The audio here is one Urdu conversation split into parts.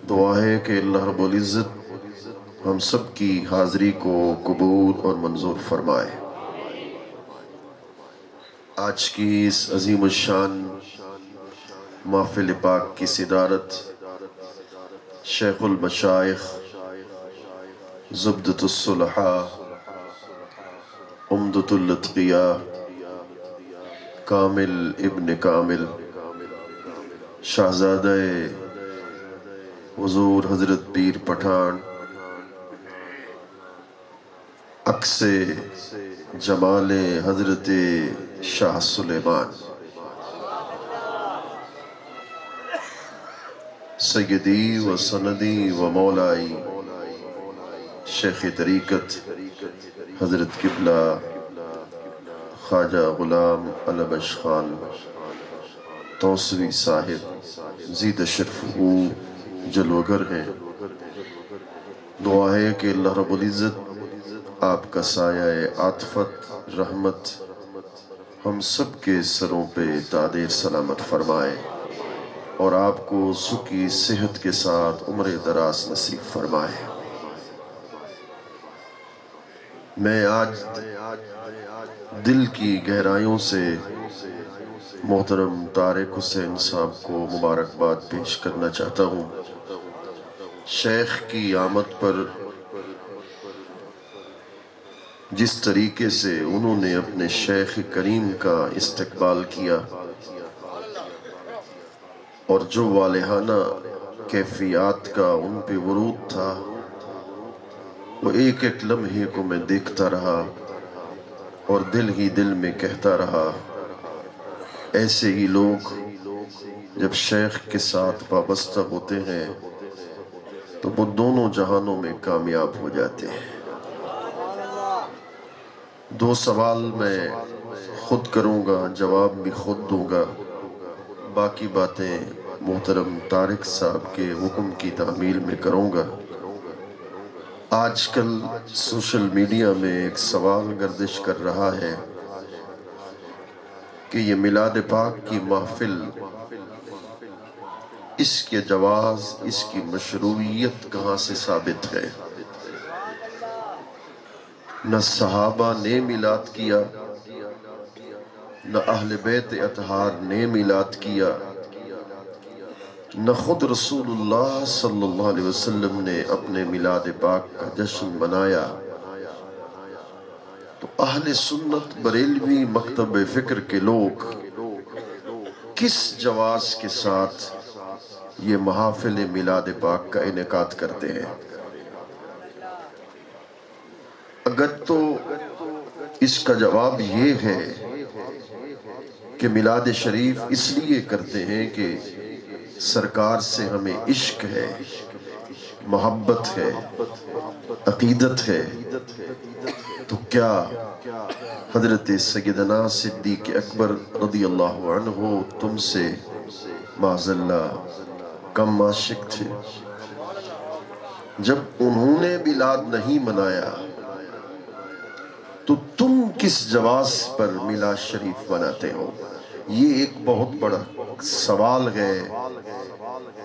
دعا ہے کہ اللہ رب العزت ہم سب کی حاضری کو قبول اور منظور فرمائے۔ آج کی اس عظیم الشان محفل پاک کی صدارت شیخ المشائخ زبدۃ الصلحاء عمدۃ الاتقیاء کامل ابن کامل شہزادہ حضور حضرت پیر پٹھان عکس جمال حضرت شاہ سلیمان سیدی و سندی و مولائی شیخ طریقت حضرت قبلہ خواجہ غلام علبش خان توسوی صاحب زید شرفہ جلوگر ہیں۔ دعا ہے کہ اللہ رب العزت آپ کا سایہ عاطفت رحمت ہم سب کے سروں پہ دادیر سلامت فرمائے اور آپ کو سکھی صحت کے ساتھ عمر دراز نصیب فرمائے۔ میں آج دل کی گہرائیوں سے محترم طارق حسین صاحب کو مبارکباد پیش کرنا چاہتا ہوں۔ شیخ کی آمد پر جس طریقے سے انہوں نے اپنے شیخ کریم کا استقبال کیا اور جو والہانہ کیفیات کا ان پہ ورود تھا، وہ ایک ایک لمحے کو میں دیکھتا رہا اور دل ہی دل میں کہتا رہا، ایسے ہی لوگ جب شیخ کے ساتھ وابستہ ہوتے ہیں تو وہ دونوں جہانوں میں کامیاب ہو جاتے ہیں۔ دو سوال میں خود کروں گا، جواب بھی خود دوں گا، باقی باتیں محترم طارق صاحب کے حکم کی تعمیل میں کروں گا۔ آج کل سوشل میڈیا میں ایک سوال گردش کر رہا ہے کہ یہ میلاد پاک کی محفل، اس کے جواز، اس کی مشروعیت کہاں سے ثابت ہے؟ نہ صحابہ نے میلاد کیا، نہ اہل بیت اطہار نے میلاد کیا، نہ خود رسول اللہ صلی اللہ علیہ وسلم نے اپنے میلاد پاک کا جشن منایا۔ تو اہل سنت بریلوی مکتب فکر کے لوگ کس جواز کے ساتھ یہ محافل میلاد پاک کا انعقاد کرتے ہیں؟ اگر تو اس کا جواب یہ ہے کہ میلاد شریف اس لیے کرتے ہیں کہ سرکار سے ہمیں عشق ہے، محبت ہے، عقیدت ہے، تو کیا حضرت سیدنا صدیق اکبر رضی اللہ عنہ تم سے معاذ اللہ کم عاشق تھے؟ جب انہوں نے میلاد نہیں منایا تو تم کس جواز پر میلاد شریف مناتے ہو؟ یہ ایک بہت بڑا سوال ہے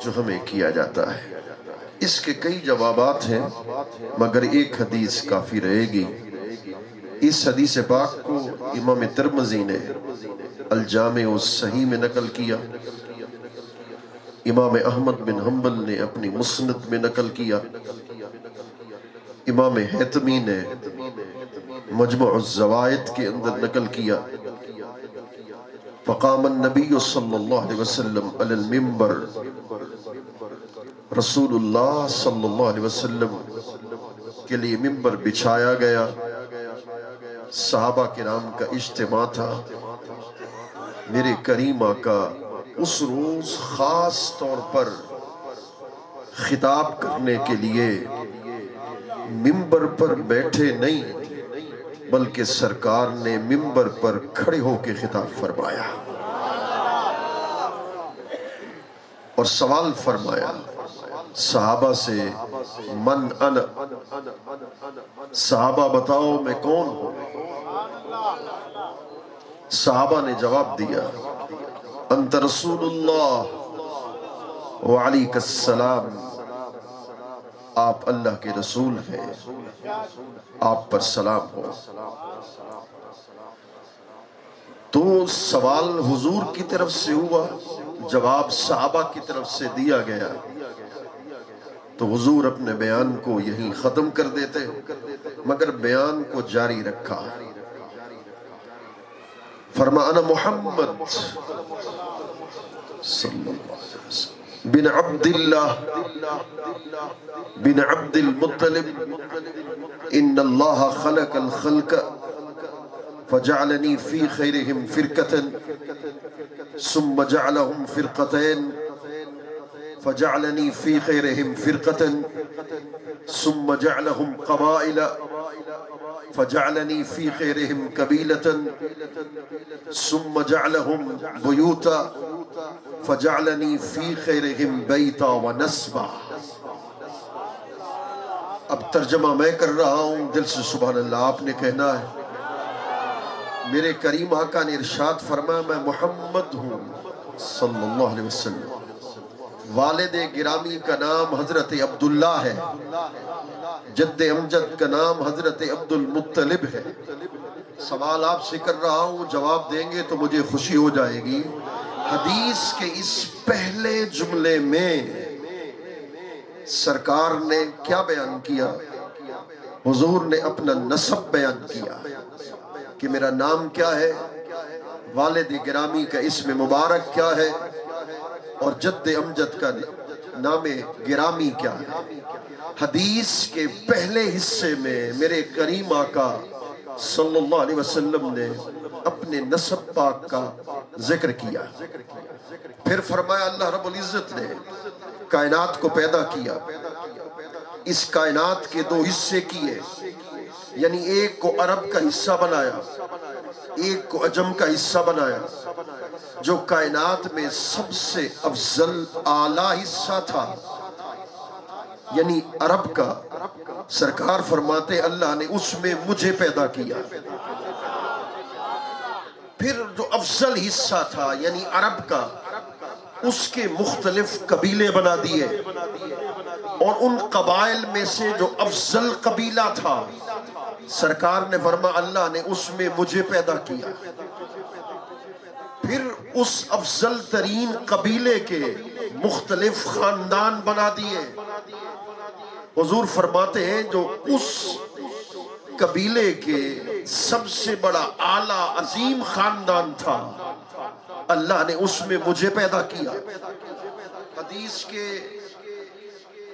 جو ہمیں کیا جاتا ہے۔ اس کے کئی جوابات ہیں مگر ایک حدیث کافی رہے گی۔ اس حدیث پاک کو امام ترمذی نے الجامع الصحیح میں نقل کیا، امام احمد بن حنبل نے اپنی مسند میں نقل کیا، امام حیثمی نے مجمع الزوائد کے اندر نقل کیا۔ فقام النبی صلی اللہ علیہ وسلم علی المنبر، رسول اللہ صلی اللہ علیہ وسلم کے لیے منبر بچھایا گیا، صحابہ کرام کا اجتماع تھا۔ میرے کریم آقا اس روز خاص طور پر خطاب کرنے کے لیے منبر پر بیٹھے نہیں بلکہ سرکار نے منبر پر کھڑے ہو کے خطاب فرمایا اور سوال فرمایا صحابہ سے، من انا، صحابہ بتاؤ میں کون ہوں؟ صحابہ نے جواب دیا، انت رسول اللہ وعلیک السلام آپ اللہ کے رسول ہیں، آپ پر سلام ہو۔ تو سوال حضور کی طرف سے ہوا، جواب صحابہ کی طرف سے دیا گیا، تو حضور اپنے بیان کو یہیں ختم کر دیتے، مگر بیان کو جاری رکھا۔ فرما انا محمد صلی اللہ علیہ وسلم بن عبد اللہ بن عبد المطلب ان اللہ خلق الخلق فجعلنی فی خیرہم فرقة ثم جعلہم فرقتین فجعلني في خيرهم فرقة ثم جعلهم قبائل فجعلني في خيرهم قبيلة ثم جعلهم بيوتا فجعلني في خيرهم بيتا ونسبا۔ اب ترجمہ میں کر رہا ہوں، دل سے سبحان اللہ آپ نے کہنا ہے۔ میرے کریم آقا نے ارشاد فرمایا میں محمد ہوں صلی اللہ علیہ وسلم، والد گرامی کا نام حضرت عبداللہ ہے، جد امجد کا نام حضرت عبد المطلب ہے۔ سوال آپ سے کر رہا ہوں، جواب دیں گے تو مجھے خوشی ہو جائے گی۔ حدیث کے اس پہلے جملے میں سرکار نے کیا بیان کیا؟ حضور نے اپنا نسب بیان کیا کہ میرا نام کیا ہے، والد گرامی کا اسم مبارک کیا ہے، اور جد امجد کا نام گرامی کیا ہے۔ حدیث کے پہلے حصے میں میرے کریم آقا صلی اللہ علیہ وسلم نے اپنے نسب پاک کا ذکر کیا، پھر فرمایا اللہ رب العزت نے کائنات کو پیدا کیا، اس کائنات کے دو حصے کیے، یعنی ایک کو عرب کا حصہ بنایا، ایک کو عجم کا حصہ بنایا۔ جو کائنات میں سب سے افضل اعلیٰ حصہ تھا یعنی عرب کا، سرکار فرماتے اللہ نے اس میں مجھے پیدا کیا۔ پھر جو افضل حصہ تھا یعنی عرب کا، اس کے مختلف قبیلے بنا دیے، اور ان قبائل میں سے جو افضل قبیلہ تھا سرکار نے فرمایا اللہ نے اس میں مجھے پیدا کیا۔ پھر اس افضل ترین قبیلے کے مختلف خاندان بنا دیے۔ حضور فرماتے ہیں جو اس قبیلے کے سب سے بڑا اعلیٰ عظیم خاندان تھا اللہ نے اس میں مجھے پیدا کیا۔ حدیث کے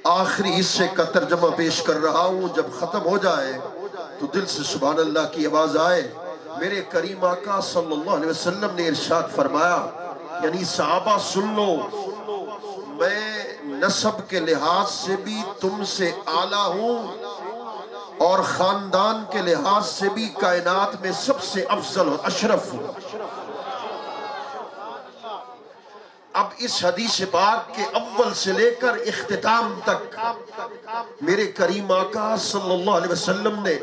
آخری حصے کا ترجمہ پیش کر رہا ہوں، جب ختم ہو جائے تو دل سے سبحان اللہ کی آواز آئے۔ میرے کریم آقا صلی اللہ علیہ وسلم نے ارشاد فرمایا، یعنی صحابہ سن لو، میں نسب کے لحاظ سے بھی تم سے اعلیٰ ہوں، اور خاندان کے لحاظ سے بھی کائنات میں سب سے افضل اور اشرف ہوں۔ اب اس حدیث پاک کے اول سے لے کر اختتام تک میرے کریم آقا صلی اللہ علیہ وسلم نے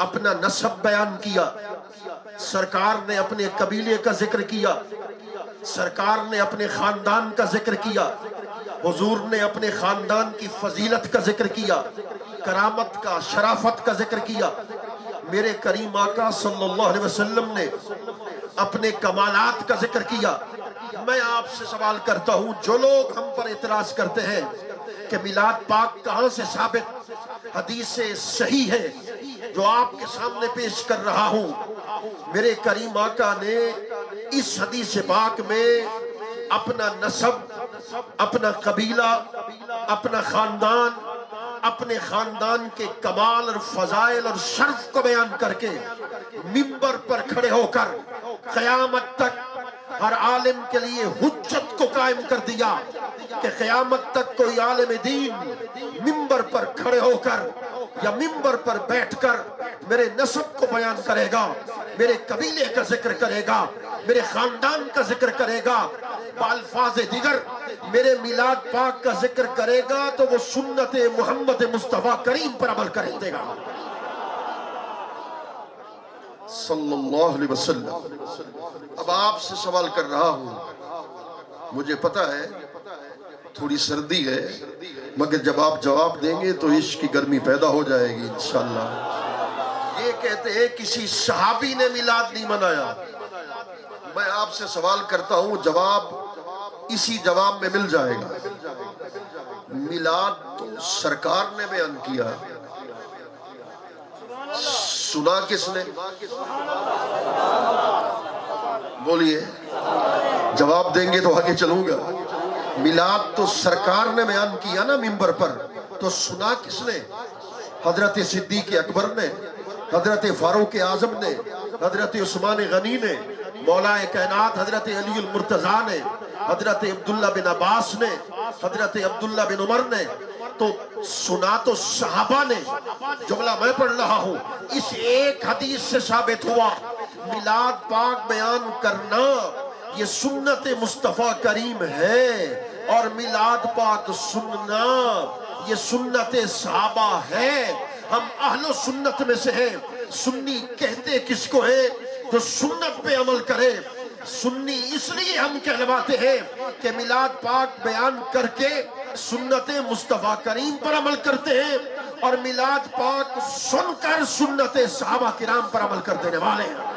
اپنا نسب بیان کیا، سرکار نے اپنے قبیلے کا ذکر کیا، سرکار نے اپنے خاندان کا ذکر کیا، حضور نے اپنے خاندان کی فضیلت کا ذکر کیا، کرامت کا، شرافت کا ذکر کیا۔ میرے کریم آقا صلی اللہ علیہ وسلم نے اپنے کمالات کا ذکر کیا۔ میں آپ سے سوال کرتا ہوں، جو لوگ ہم پر اعتراض کرتے ہیں کہ میلاد پاک کہاں سے ثابت، حدیث صحیح ہے جو آپ کے سامنے پیش کر رہا ہوں، میرے کریم آقا نے اس حدیث پاک میں اپنا نسب، اپنا قبیلہ، اپنا خاندان، اپنے خاندان کے کمال اور فضائل اور شرف کو بیان کر کے منبر پر کھڑے ہو کر قیامت تک ہر عالم کے لیے حجت کو قائم کر دیا کہ قیامت تک کوئی عالم دین منبر پر کھڑے ہو کر یا منبر پر بیٹھ کر میرے نسب کو بیان کرے گا، میرے قبیلے کا ذکر کرے گا، میرے خاندان کا ذکر کرے گا، بالفاظ دیگر میرے میلاد پاک کا ذکر کرے گا، تو وہ سنت محمد مصطفیٰ کریم پر عمل کرے گا صلی اللہ علیہ وسلم۔ اب آپ سے سوال کر رہا ہوں، مجھے پتا ہے تھوڑی سردی ہے مگر جب آپ جواب دیں گے تو عشق کی گرمی پیدا ہو جائے گی انشاءاللہ۔ یہ کہتے ہیں کسی صحابی نے میلاد نہیں منایا۔ میں آپ سے سوال کرتا ہوں، جواب اسی جواب میں مل جائے گا۔ میلاد تو سرکار نے بیان کیا، سنا کس نے؟ بولیے، جواب دیں گے تو آگے چلوں گا۔ میلاد تو سرکار نے بیان کیا نا ممبر پر، تو سنا کس نے؟ حضرت صدیق اکبر نے، حضرت فاروق اعظم نے، حضرت عثمان غنی نے، مولا کائنات حضرت علی المرتضیٰ نے، حضرت عبداللہ بن عباس نے، حضرت عبداللہ بن عمر نے۔ تو سنا تو صحابہ نے۔ جملہ میں پڑھ رہا ہوں، اس ایک حدیث سے ثابت ہوا میلاد پاک بیان کرنا یہ سنت مصطفیٰ کریم ہے، اور میلاد پاک سننا یہ سنت صحابہ ہے۔ ہم اہل و سنت میں سے ہیں۔ سنی کہتے کس کو ہے؟ جو سنت پہ عمل کرے۔ سنی اس لیے ہم کہلواتے ہیں کہ میلاد پاک بیان کر کے سنت مصطفیٰ کریم پر عمل کرتے ہیں، اور میلاد پاک سن کر سنت صحابہ کرام پر عمل کر دینے والے ہیں۔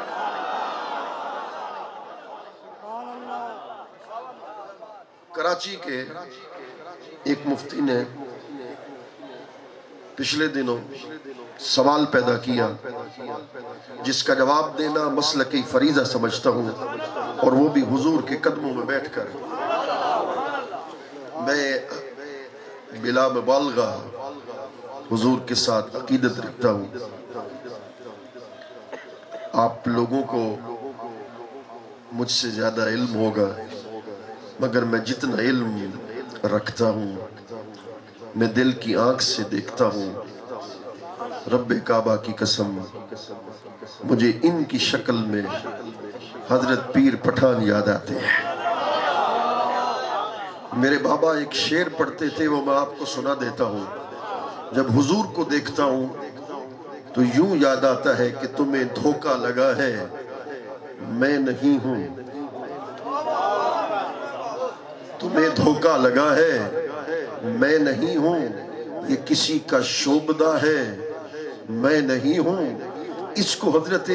کراچی کے ایک مفتی نے پچھلے دنوں سوال پیدا کیا، جس کا جواب دینا مسلکی فریضہ سمجھتا ہوں، اور وہ بھی حضور کے قدموں میں بیٹھ کر۔ میں بلا مبالغہ حضور کے ساتھ عقیدت رکھتا ہوں۔ آپ لوگوں کو مجھ سے زیادہ علم ہوگا، مگر میں جتنا علم رکھتا ہوں میں دل کی آنکھ سے دیکھتا ہوں۔ رب کعبہ کی قسم، مجھے ان کی شکل میں حضرت پیر پٹھان یاد آتے ہیں۔ میرے بابا ایک شعر پڑھتے تھے، وہ میں آپ کو سنا دیتا ہوں۔ جب حضور کو دیکھتا ہوں تو یوں یاد آتا ہے کہ تمہیں دھوکہ لگا ہے، میں نہیں ہوں۔ تمہیں دھوکہ لگا ہے، میں نہیں ہوں۔ یہ کسی کا شعبدہ ہے، میں نہیں ہوں۔ اس کو حضرت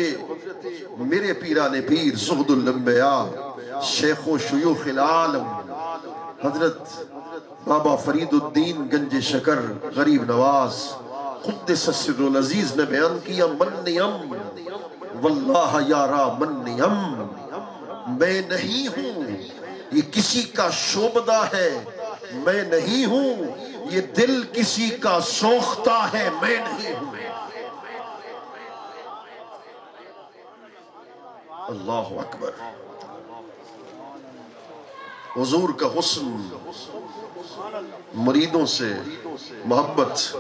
میرے پیران پیر زہد الانبیاء شیخ و شیوخ العالم حضرت بابا فرید الدین گنج شکر غریب نواز قدس السر العزیز نے بیان کیا، منیم واللہ یارا منیم، میں نہیں ہوں۔ یہ کسی کا شعبدہ ہے، میں نہیں ہوں۔ یہ دل کسی کا سوختہ ہے، میں نہیں ہوں۔ اللہ اکبر۔ حضور کا حسن، مریدوں سے محبت،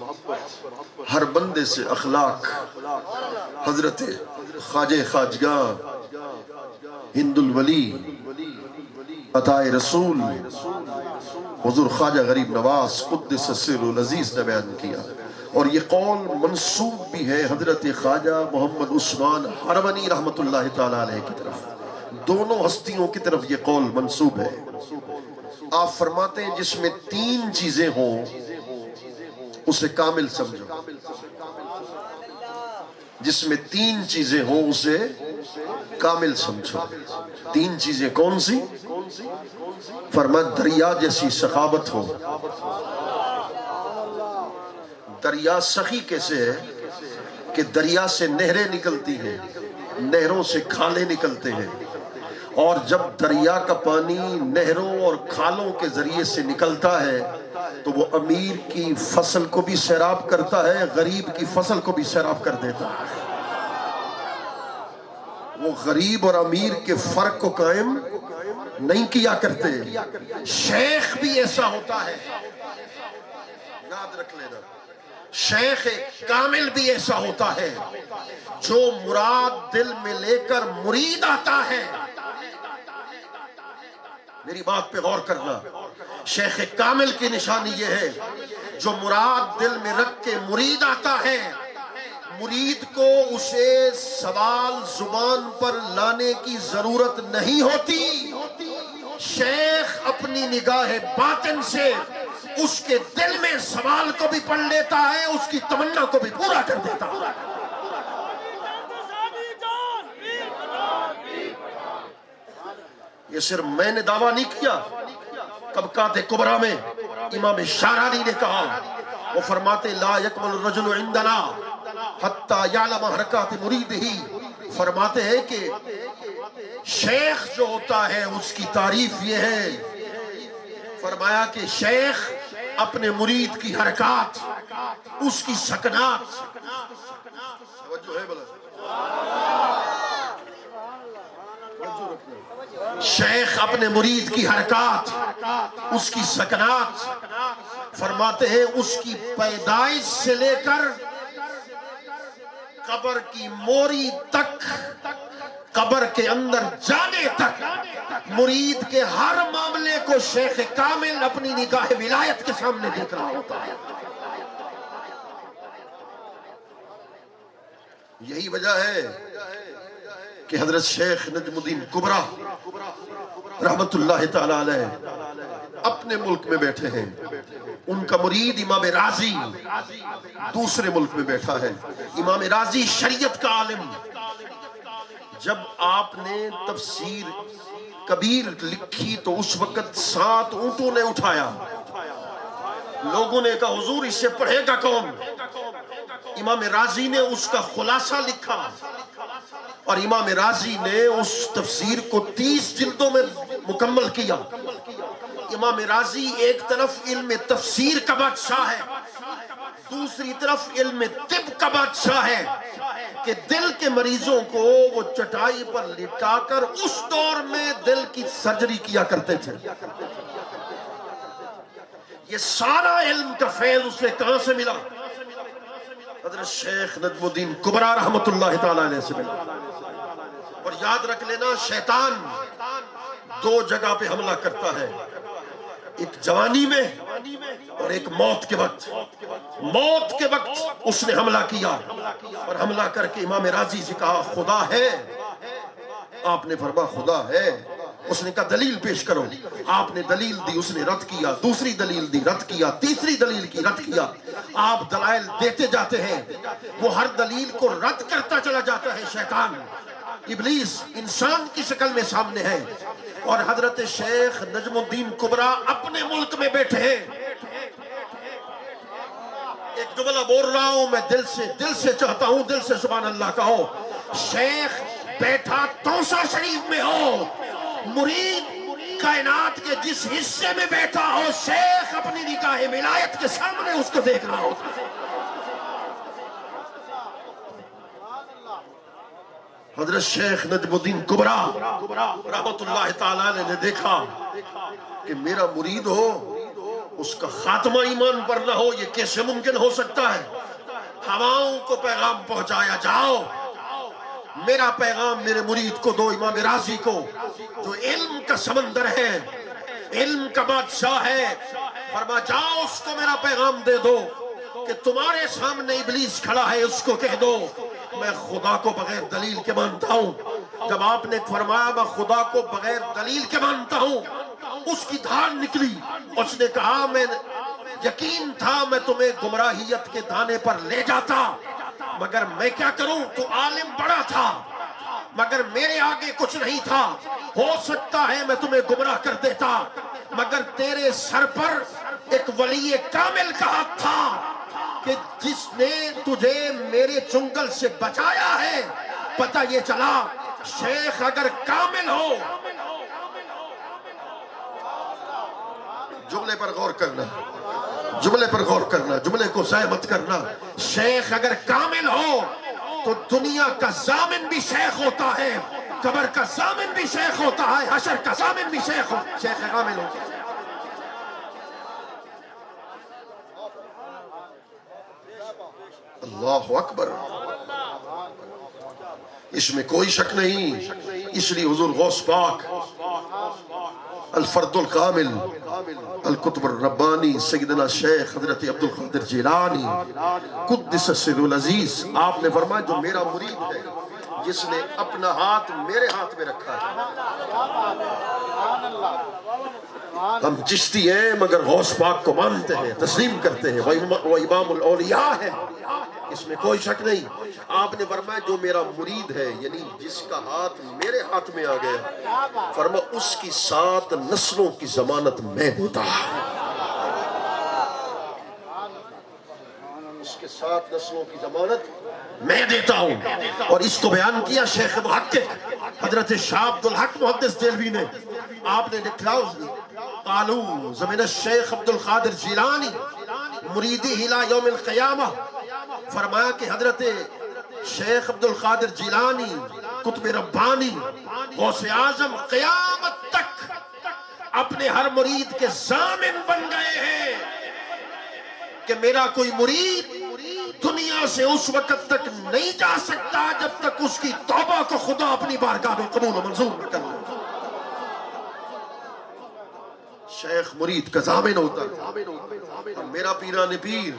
ہر بندے سے اخلاق، حضرت خواجہ خواجگاہ ہند الولی عطائے رسول حضور خواجہ غریب نواز قدس السر العزیز نے بیان کیا، اور یہ قول منسوب بھی ہے حضرت خواجہ محمد عثمان ہرونی رحمت اللہ تعالیٰ علیہ کی طرف۔ دونوں ہستیوں کی طرف یہ قول منسوب ہے۔ آپ فرماتے ہیں جس میں تین چیزیں ہوں اسے کامل سمجھو، جس میں تین چیزیں ہوں اسے کامل سمجھو۔ تین چیزیں کون سی؟ فرمایا دریا جیسی سخاوت ہو۔ دریا سخی کیسے ہے کہ دریا سے نہریں نکلتی ہیں، نہروں سے کھالے نکلتے ہیں، اور جب دریا کا پانی نہروں اور کھالوں کے ذریعے سے نکلتا ہے تو وہ امیر کی فصل کو بھی سیراب کرتا ہے، غریب کی فصل کو بھی سیراب کر دیتا ہے۔ وہ غریب اور امیر کے فرق کو قائم نہیں کیا کرتے۔ شیخ بھی ایسا ہوتا ہے، یاد رکھ لینا۔ شیخ کامل بھی ایسا ہوتا ہے جو مراد دل میں لے کر مرید آتا ہے۔ میری بات پہ غور کرنا، شیخ کامل کی نشانی یہ ہے جو مراد دل میں رکھ کے مرید آتا ہے۔ مرید کو اسے سوال زبان پر لانے کی ضرورت نہیں ہوتی۔ شیخ اپنی نگاہ باطن سے اس کے دل میں سوال کو بھی پڑھ لیتا ہے، اس کی تمنا کو بھی پورا کر دیتا ہے۔ یہ صرف میں نے دعویٰ نہیں کیا، طبقات کبریٰ میں امام شارانی نے کہا، وہ فرماتے لا یکمل الرجل عندنا حتی یعلم حرکات مریدہ، فرماتے ہیں کہ شیخ جو ہوتا ہے اس کی تعریف یہ ہے، فرمایا کہ شیخ اپنے مرید کی حرکات، اس کی سکنات، توجہ ہے بلا، شیخ اپنے مرید کی حرکات، اس کی سکنات، فرماتے ہیں اس کی پیدائش سے لے کر قبر کی موری تک، قبر کے اندر جانے تک، مرید کے ہر معاملے کو شیخ کامل اپنی نگاہ ولایت کے سامنے دیکھ رہا ہوتا ہے۔ یہی وجہ ہے کہ حضرت شیخ نجم الدین کبریٰ رحمت اللہ تعالی علیہ اپنے ملک میں بیٹھے ہیں، ان کا مرید امام رازی دوسرے ملک میں بیٹھا ہے۔ امام رازی شریعت کا عالم، جب آپ نے تفسیر کبیر لکھی تو اس وقت 7 اونٹوں نے اٹھایا، لوگوں نے کہا حضور اس سے پڑھے گا کون؟ امام رازی نے اس کا خلاصہ لکھا، اور امام رازی نے اس تفسیر کو 30 جلدوں میں مکمل کیا۔ امام رازی ایک طرف علم تفسیر کا بادشاہ ہے، دوسری طرف علم طب کا بادشاہ ہے، کہ دل کے مریضوں کو وہ چٹائی پر لٹا کر اس دور میں دل کی سرجری کیا کرتے تھے۔ یہ سارا علم کا فیض اسے کہاں سے ملا؟ حضرت شیخ نجم الدین کبریٰ رحمت اللہ تعالی علیہ سے ملا۔ اور یاد رکھ لینا، شیطان 2 جگہ پہ حملہ کرتا ہے، ایک جوانی میں اور ایک موت کے وقت۔ موت کے وقت اس نے حملہ کیا، اور حملہ کر کے امام رازی سے کہا خدا ہے؟ آپ نے فرمایا خدا ہے۔ اس نے کہا دلیل پیش کرو، آپ نے دلیل دی، اس نے رد کیا، دوسری دلیل دی، رد کیا، تیسری دلیل کی، رد کیا۔ آپ دلائل دیتے جاتے ہیں، وہ ہر دلیل کو رد کرتا چلا جاتا ہے۔ شیطان ابلیس انسان کی شکل میں سامنے ہے، اور حضرت شیخ نجم الدین کبریٰ اپنے ملک میں بیٹھے ہیں۔ ایک جملہ بول رہا ہوں میں، دل سے چاہتا ہوں، دل سے سبحان اللہ کہو۔ شیخ بیٹھا توسا شریف میں ہو، مرید کائنات کے جس حصے میں بیٹھا ہو، شیخ اپنی نگاہ ولایت کے سامنے اس کو دیکھ رہا ہوتا ہے۔ حضرت شیخ نجم الدین کبریٰ رحمت اللہ تعالی نے دیکھا کہ میرا مرید ہو، اس کا خاتمہ ایمان پر نہ ہو، یہ کیسے ممکن ہو سکتا ہے؟ ہواؤں کو پیغام پہنچایا، جاؤ میرا پیغام میرے مرید کو دو، امام رازی کو، جو علم کا سمندر ہے، علم کا بادشاہ ہے۔ فرما جاؤ اس کو میرا پیغام دے دو کہ تمہارے سامنے ابلیس کھڑا ہے، اس کو کہہ دو میں خدا کو بغیر دلیل کے مانتا ہوں۔ جب آپ نے فرمایا میں خدا کو بغیر دلیل کے مانتا ہوں، اس کی دھار نکلی، اس نے کہا میں یقین تھا میں تمہیں گمراہیت کے دانے پر لے جاتا، مگر میں کیا کروں، تو عالم بڑا تھا مگر میرے آگے کچھ نہیں تھا، ہو سکتا ہے میں تمہیں گمراہ کر دیتا، مگر تیرے سر پر ایک ولی کامل کا ہاتھ تھا کہ جس نے تجھے میرے چنگل سے بچایا ہے۔ پتہ یہ چلا شیخ اگر کامل ہو، جملے پر غور کرنا، جملے پر غور کرنا، جملے کو ضائع مت کرنا، شیخ اگر کامل ہو تو دنیا کا ضامن بھی شیخ ہوتا ہے، قبر کا ضامن بھی شیخ ہوتا ہے، حشر کا ضامن بھی شیخ کامل ہوتا ہے۔ اللہ اکبر، اس میں کوئی شک نہیں۔ اس لیے حضور غوث پاک الفرد الکامل القطب الربانی سیدنا شیخ حضرت عبدالقادر جیلانی قدس سر العزیز، آپ نے فرمایا جو میرا مرید ہے، جس نے اپنا ہاتھ میرے ہاتھ میں رکھا ہے، ہم چشتی ہیں مگر غوث پاک کو مانتے ہیں، تسلیم کرتے ہیں، وہ امام الاولیاء ہے، اس میں کوئی شک نہیں۔ آپ نے فرمایا جو میرا مرید ہے، یعنی جس کا ہاتھ میرے ہاتھ میں آ گیا، فرمایا اس کی 7 نسلوں کی ضمانت میں دیتا، اس کے 7 نسلوں کی ضمانت میں دیتا ہوں۔ اور اس کو بیان کیا شیخ محقق حضرت شاہ عبد الحق محدث دہلوی نے، آپ نے لکھا قالو زمین الشیخ عبد القادر جیلانی مریدی ہلا یوم القیامہ، فرمایا کہ حضرت شیخ عبد القادر جیلانی قطب ربانی غوث اعظم قیامت تک اپنے ہر مرید کے ضامن بن گئے ہیں کہ میرا کوئی مرید دنیا سے اس وقت تک نہیں جا سکتا جب تک اس کی توبہ کو خدا اپنی بارگاہ میں قبول و منظور نہ کر لے۔ شیخ مرید کا ضامن ہوتا ہے، اور میرا پیران پیر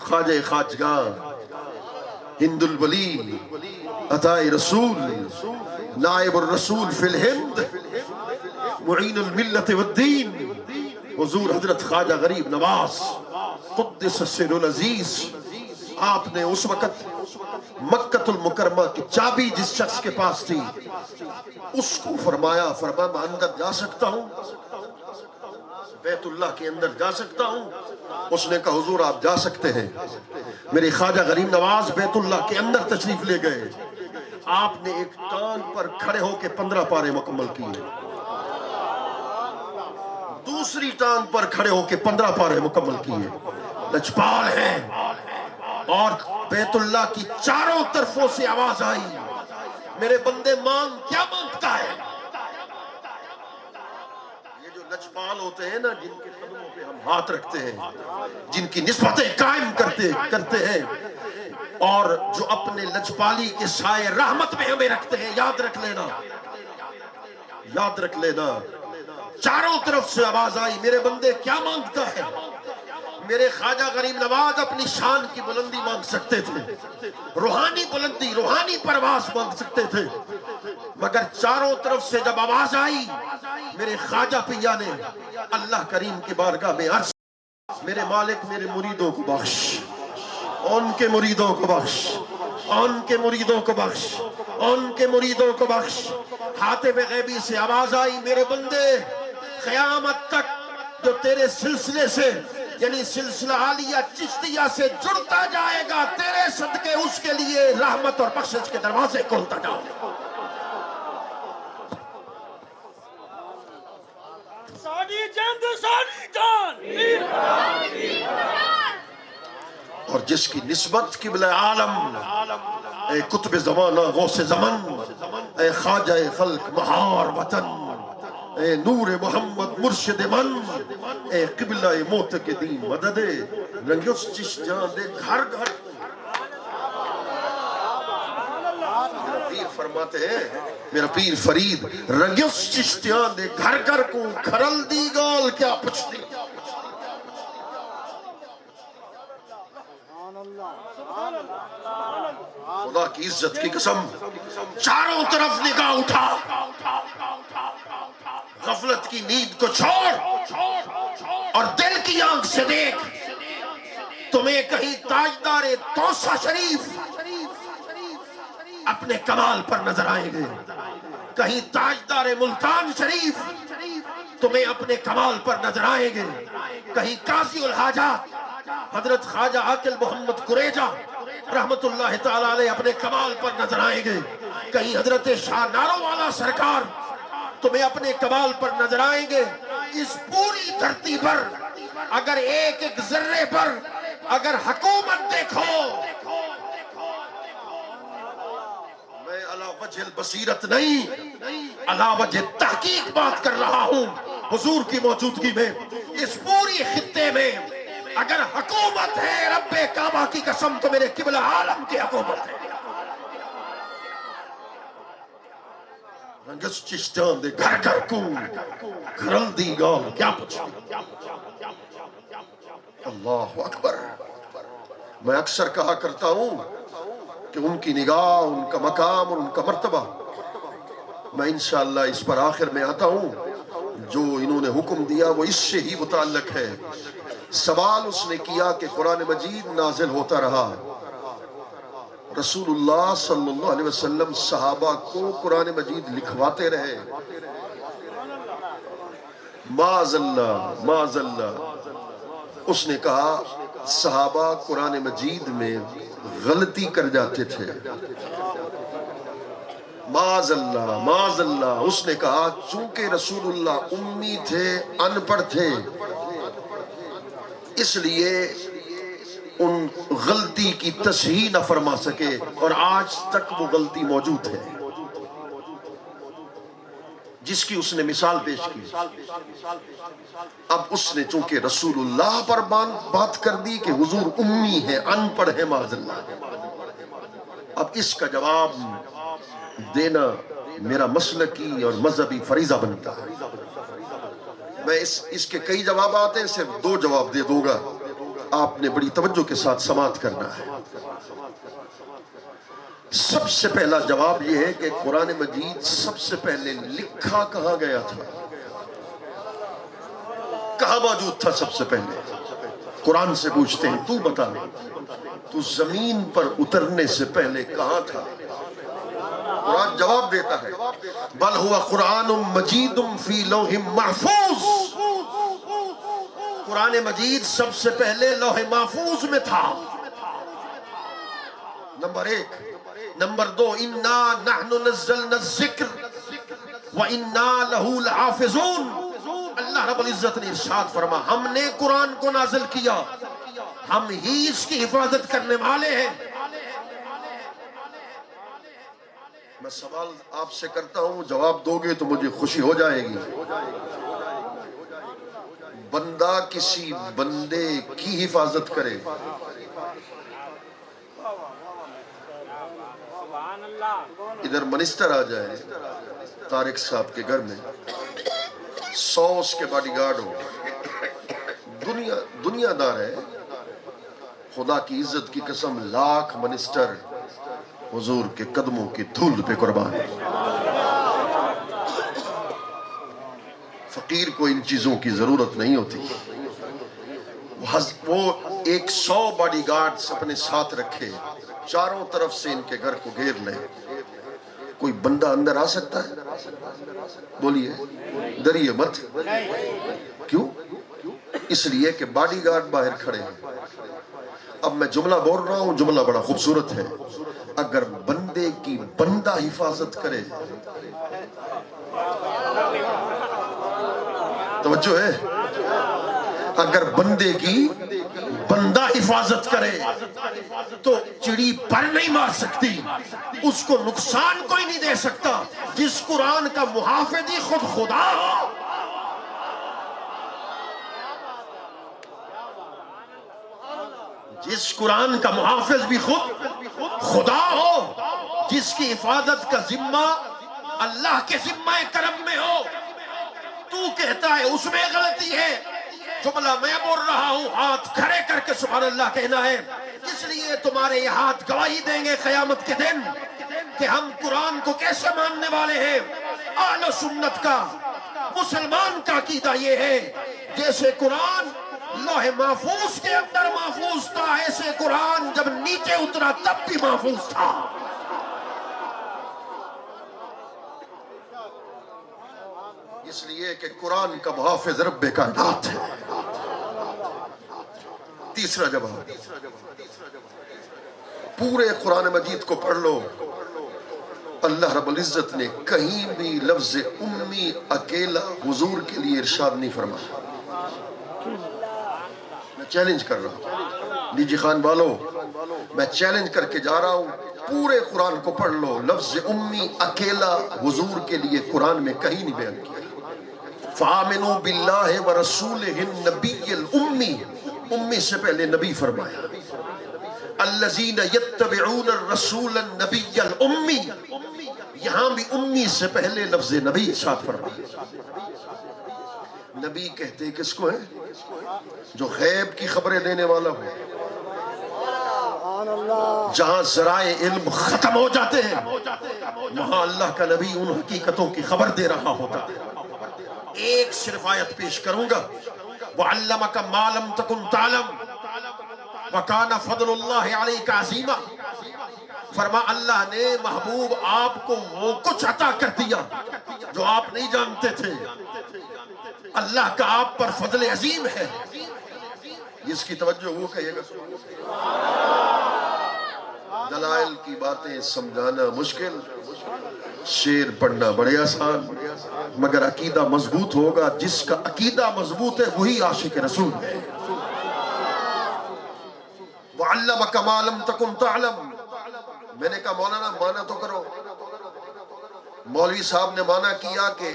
خواجہ خواجگاہ ہند الولی عطائے رسول نائب الرسول فی الہند معین الملت والدین حضور حضرت خواجہ غریب نواز قدس السر العزیز، آپ نے اس وقت مکہ المکرمہ کی چابی جس شخص کے پاس تھی اس کو فرمایا میں اندر جا سکتا ہوں، بیت اللہ کے اندر جا سکتا ہوں؟ اس نے کہا حضور آپ جا سکتے ہیں۔ میرے خواجہ غریب نواز بیت اللہ کے اندر تشریف لے گئے، آپ نے ایک ٹانگ پر کھڑے ہو کے 15 پارے مکمل کیے، دوسری ٹانگ پر کھڑے ہو کے 15 پارے مکمل کیے، لجپال ہیں، اور بیت اللہ کی چاروں طرفوں سے آواز آئی میرے بندے مانگ کیا مانگتا ہے؟ یہ جو لجپال ہوتے ہیں نا، جن کے قدموں پہ ہم ہاتھ رکھتے ہیں، جن کی نسبتیں قائم کرتے ہیں، اور جو اپنے لجپالی کے سائے رحمت میں ہمیں رکھتے ہیں، یاد رکھ لینا چاروں طرف سے آواز آئی میرے بندے کیا مانگتا ہے؟ میرے خواجہ غریب نواز اپنی شان کی بلندی مانگ سکتے تھے، روحانی بلندی، روحانی پرواز مانگ سکتے تھے، مگر چاروں طرف سے جب آواز آئی میرے خواجہ پیا نے اللہ کریم کی بارگاہ میں عرض میرے مالک میرے مریدوں کو بخش، ان کے مریدوں کو بخش، ان کے مریدوں کو بخش، ان کے مریدوں کو بخش۔ حاتف غیبی سے آواز آئی میرے بندے قیامت تک جو تیرے سلسلے سے یعنی سلسلہ عالیہ چشتیہ سے جڑتا جائے گا، تیرے صدقے اس کے لیے رحمت اور بخشش کے دروازے کھولتا جاؤ۔ ساڑی جند ساڑی جان اور جس کی نسبت قبلہ عالم اے قطب زمانہ غوث زمن، اے خواجہ خلق مہار وطن، اے نور محمد مرشد من، اے قبلہ معتقدین مدد رنگیس چشتیاں دے گھر گھر۔ میرا پیر فرماتے ہیں، میرا پیر فرید رنگیس چشتیاں دے گھر گھر کو کھرل دی گال کیا پچھتی۔ خدا کی عزت کی قسم، چاروں طرف نگاہ اٹھا، غفلت کی نیند کو چھوڑ اور دل کی آنکھ سے دیکھ، تمہیں کہیں تاجدار توسہ شریف اپنے کمال پر نظر آئیں گے، کہیں تاجدار ملتان شریف تمہیں اپنے کمال پر نظر آئیں گے، کہیں قاضی الحاجات حضرت خواجہ عاقل محمد قریجہ رحمت اللہ تعالیٰ علیہ اپنے کمال پر نظر آئیں گے، کہیں حضرت شاہ نارو والا سرکار تمہیں اپنے کمال پر نظر آئیں گے۔ اس پوری دھرتی پر اگر ایک ایک ذرے پر اگر حکومت دیکھو، میں علی وجہ البصیرت نہیں علی وجہ تحقیق بات کر رہا ہوں، حضور کی موجودگی میں اس پوری خطے میں اگر حکومت ہے رب کعبہ کی قسم تو میرے قبلہ عالم کی حکومت ہے۔ رنگس چشتیان دے گھر گھر کو کھرل دی گال کیا پچھتی۔ اللہ اکبر۔ میں اکثر کہا کرتا ہوں کہ ان کی نگاہ، ان کا مقام اور ان کا مرتبہ، میں انشاءاللہ اس پر آخر میں آتا ہوں، جو انہوں نے حکم دیا وہ اس سے ہی متعلق ہے۔ سوال اس نے کیا کہ قرآن مجید نازل ہوتا رہا، رسول اللہ صلی اللہ علیہ وسلم صحابہ کو قرآن مجید لکھواتے رہے؟ معاذ اللہ۔ اس نے کہا صحابہ قرآن مجید میں غلطی کر جاتے تھے۔ معاذ اللہ۔ اس نے کہا چونکہ رسول اللہ امی تھے، ان پڑھ تھے، اس لیے ان غلطی کی تصحیح نہ فرما سکے، اور آج تک وہ غلطی موجود ہے جس کی اس نے مثال پیش کی۔ اب اس نے چونکہ رسول اللہ پر بات کر دی کہ حضور امی ہے، ان پڑھ ہے، معاذ اللہ۔ اب اس کا جواب دینا میرا مسلکی اور مذہبی فریضہ بنتا ہے۔ میں اس کے کئی جوابات ہیں، صرف 2 جواب دے دوں گا، آپ نے بڑی توجہ کے ساتھ سماعت کرنا ہے۔ سب سے پہلا جواب یہ ہے کہ قرآن مجید سب سے پہلے لکھا کہاں گیا تھا؟ کہاں موجود تھا سب سے پہلے؟ قرآن سے پوچھتے ہیں، تو بتا، تو زمین پر اترنے سے پہلے کہاں تھا؟ قرآن جواب دیتا ہے، بل ہوا قرآن مجید فی لوح محفوظ۔ قرآن مجید سب سے پہلے لوح محفوظ میں تھا، نمبر 1۔ نمبر 2، انا نحن نزلنا الذکر وانا لہ لحافظون۔ اللہ رب العزت نے ارشاد فرما، ہم نے قرآن کو نازل کیا، ہم ہی اس کی حفاظت کرنے والے ہیں۔ میں سوال آپ سے کرتا ہوں، جواب دو گے تو مجھے خوشی ہو جائے گی۔ بندہ کسی بندے کی حفاظت کرے، ادھر منسٹر آ جائے طارق صاحب کے گھر میں، 100 اس کے باڈی گارڈ ہو، دنیا دار ہے، خدا کی عزت کی قسم، لاکھ منسٹر حضور کے قدموں کی دھول پہ قربان ہے۔ فقیر کو ان چیزوں کی ضرورت نہیں ہوتی، وہ 100 باڈی گارڈز اپنے ساتھ رکھے، چاروں طرف سے ان کے گھر کو گھیر لیں، کوئی بندہ اندر آ سکتا ہے؟ بولیے، ڈریے مت۔ کیوں؟ اس لیے کہ باڈی گارڈ باہر کھڑے ہیں۔ اب میں جملہ بول رہا ہوں، جملہ بڑا خوبصورت ہے، اگر بندے کی بندہ حفاظت کرے، توجہ ہے، اگر بندے کی بندہ حفاظت کرے تو چڑی پر نہیں مار سکتی، اس کو نقصان کوئی نہیں دے سکتا۔ جس قرآن کا محافظ ہی خود خدا ہو، جس قرآن کا محافظ بھی خود خدا ہو، جس کی حفاظت کا ذمہ اللہ کے ذمہ کرم میں ہو، تو کہتا ہے اس میں غلطی ہے، جملہ میں بول رہا ہوں، ہاتھ کھڑے کر کے سبحان اللہ کہنا ہے۔ اس لیے تمہارے یہ ہاتھ گواہی دیں گے قیامت کے دن کہ ہم قرآن کو کیسے ماننے والے ہیں۔ اہل سنت کا، مسلمان کا عقیدہ یہ ہے، جیسے قرآن لوح محفوظ کے اندر محفوظ تھا، ایسے قرآن جب نیچے اترا تب بھی محفوظ تھا۔ اس لیے کہ قرآن کا محافظ رب کائنات ہے۔ تیسرا جواب، پورے قرآن مجید کو پڑھ لو، اللہ رب العزت نے کہیں بھی لفظ امی اکیلا حضور کے لیے ارشاد نہیں فرمایا۔ میں چیلنج کر رہا ہوں، ڈی جی خان والو، میں چیلنج کر کے جا رہا ہوں، پورے قرآن کو پڑھ لو، لفظ امی اکیلا حضور کے لیے قرآن میں کہیں نہیں بیان کیا۔ فَآمِنُوا بِاللَّهِ وَرَسُولِهِ النَّبِيِّ الْأُمِّي، امی سے پہلے نبی فرمایا، الَّذِينَ يَتَّبِعُونَ الرَّسُولَ النَّبِيَّ الْأُمِّي، یہاں بھی امی سے پہلے لفظ نبی ارشاد فرمایا۔ نبی کہتے کس کو ہے؟ جو غیب کی خبریں دینے والا ہو، جہاں ذرائع علم ختم ہو جاتے ہیں، وہاں اللہ کا نبی ان حقیقتوں کی خبر دے رہا ہوتا ہے۔ ایک صرف آیت پیش کروں گا، وَعَلَّمَكَ مَا لَمْ تَكُنْ تَعْلَمْ وَكَانَ فَضْلُ اللَّهِ عَلَيْكَ عَظِيمًا۔ فرما اللہ نے محبوب آپ کو وہ کچھ عطا کر دیا جو آپ نہیں جانتے تھے، اللہ کا آپ پر فضل عظیم ہے۔ جس کی توجہ وہ کہیے گا۔ دلائل کی باتیں سمجھانا مشکل، شعر پڑھنا بڑے آسان، مگر عقیدہ مضبوط ہوگا۔ جس کا عقیدہ مضبوط ہے وہی عاشق رسول ہے۔ وَعَلَّمَكَ مَا لَمْ تَكُنْ تَعْلَمْ۔ میں نے کہا مولانا مانا تو کرو۔ مولوی صاحب نے مانا کیا کہ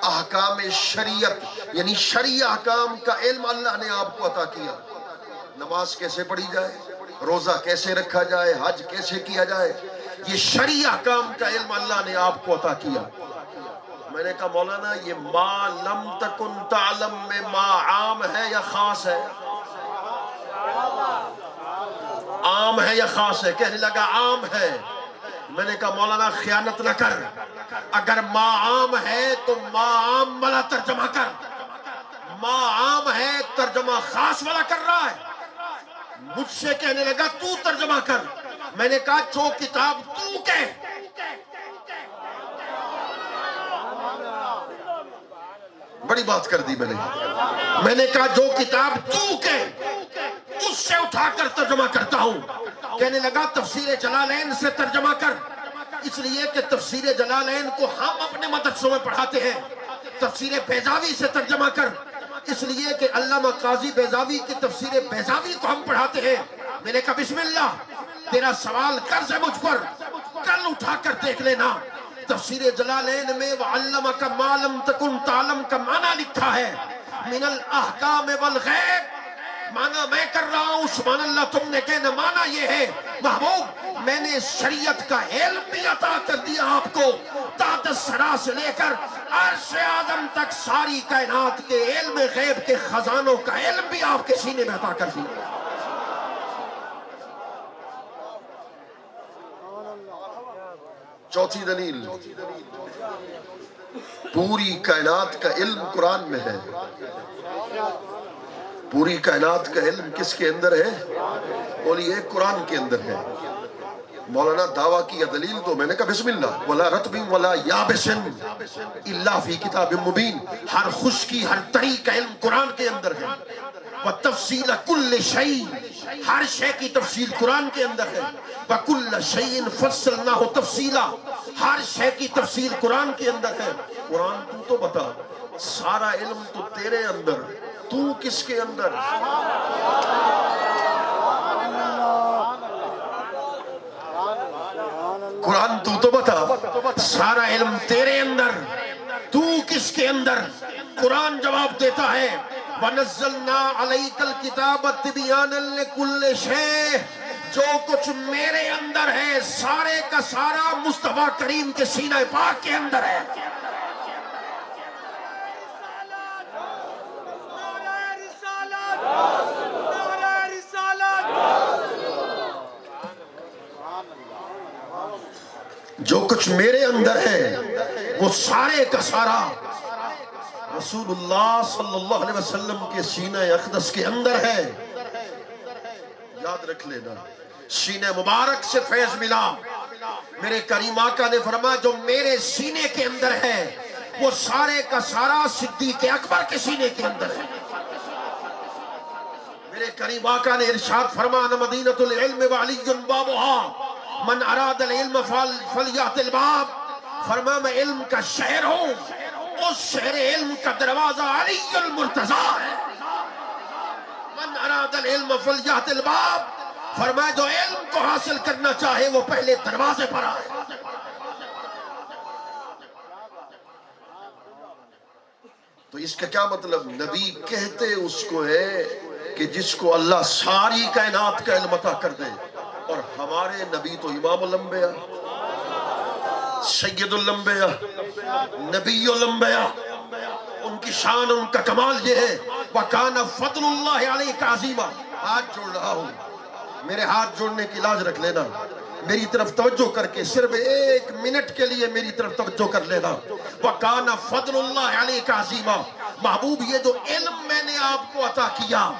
احکام شریعت یعنی شرعی احکام کا علم اللہ نے آپ کو عطا کیا۔ نماز کیسے پڑھی جائے، روزہ کیسے رکھا جائے، حج کیسے کیا جائے، یہ شرعی احکام کا علم اللہ نے آپ کو عطا کیا۔ میں نے کہا مولانا یہ ما لم تکن تعلم میں ما عام ہے یا خاص ہے؟ عام ہے یا خاص ہے؟ کہنے لگا عام ہے۔ میں نے کہا مولانا خیانت نہ کر، اگر ما عام ہے تو ما عام والا ترجمہ کر، ما عام ہے ترجمہ خاص والا کر رہا ہے۔ مجھ سے کہنے لگا تو ترجمہ کر۔ میں نے کہا جو کتاب تو کہ بڑی بات کر دی میں نے کہا جو کتاب تو کہ اس سے اٹھا کر ترجمہ کرتا ہوں۔ کہنے لگا تفسیر جلالین سے ترجمہ کر، اس لیے کہ تفسیر جلالین کو ہم اپنے مدرسوں میں پڑھاتے ہیں۔ تفسیر بیضاوی سے ترجمہ کر، اس لیے کہ علامہ قاضی بیضاوی کی تفسیر بیضاوی کو ہم پڑھاتے ہیں۔ میں نے کہا بسم اللہ، تیرا سوال قرض ہے مجھ پر، کل اٹھا کر دیکھ لینا۔ تفسیر جلالین میں وَعَلَّمَكَ مَا لَمْ تَكُنْ تَعْلَمْ کا معنی لکھا ہے، من الاحکام والغیب۔ معنی میں کر رہا ہوں، سبحان اللہ، تم نے کہنا معنی یہ ہے محبوب میں نے شریعت کا علم بھی عطا کر دیا آپ کو، تحت الثری سے لے کر عرش اعظم تک ساری کائنات کے علم غیب کے خزانوں کا علم بھی آپ کے سینے میں عطا کر دیا۔ چوتھی دلیل، پوری کائنات کا علم قرآن میں ہے۔ پوری کائنات کا علم کس کے اندر ہے؟ بولیے قرآن کے اندر ہے۔ مولانا دعویٰ کی دلیل تو میں نے کہا بسم اللہ، وَلَا رَطْبٍ وَلَا يَابِسٍ إِلَّا فِي كِتَابٍ مُبِينٍ۔ ہر خشکی ہر طری کا علم قرآن کے اندر ہے۔ وَتَفْصِيلَ كُلِّ شَيْءٍ، ہر شے کی تفصیل قرآن کے اندر ہے۔ وَكُلَّ شَيْءٍ فَصَّلْنَاهُ تَفْصِيلًا، ہر شے کی تفصیل قرآن کے اندر ہے۔ قرآن تو بتا، سارا علم تو تیرے اندر، تو کس کے اندر؟ قرآن تو بتا، سارا علم تیرے اندر، تو کس کے اندر؟ قرآن جواب دیتا ہے وَنَزَّلْنَا عَلَيْكَ الْكِتَابَ تِبْيَانًا لِكُلِّ شَيْءٍ، جو کچھ میرے اندر ہے سارے کا سارا مصطفیٰ کریم کے سینہ پاک کے اندر ہے۔ جو کچھ میرے اندر ہے وہ سارے کا سارا رسول اللہ صلی اللہ علیہ وسلم کے سینہ اقدس کے اندر ہے۔ یاد رکھ لینا، سینہ مبارک سے فیض ملا۔ میرے کریم آقا نے فرمایا جو میرے سینے کے اندر ہے وہ سارے کا سارا صدیق اکبر کے سینے کے اندر ہے۔ میرے کریم آقا نے ارشاد فرمایا مدینۃ العلم وعلی بابها، من اراد العلم فلیات الباب۔ فرمایا میں علم کا شہر ہوں، اس شہر علم کا دروازہ علی المرتضیٰ ہے۔ من اراد العلم فلیات الباب، فرمایا جو علم کو حاصل کرنا چاہے وہ پہلے دروازے پر آئے۔ تو اس کا کیا مطلب؟ نبی کہتے اس کو ہے کہ جس کو اللہ ساری کائنات کا علم عطا کر دے۔ اور ہمارے نبی تو امام الانبیاء، سید الانبیاء، نبی الانبیاء، ان کی شان ان کا کمال یہ ہے وَكَانَ فَضْلُ اللَّهِ عَلَيْكَ عَظِيمًا۔ ہاتھ جوڑ رہا ہوں، میرے ہاتھ جوڑنے کی لاج رکھ لینا۔ میری طرف توجہ کر کے صرف 1 منٹ کے لیے میری طرف توجہ کر لینا. وَكَانَ فَضْلُ اللَّهِ عَلَيْكَ عَظِيمًا. محبوب یہ جو علم میں نے آپ کو عطا کیا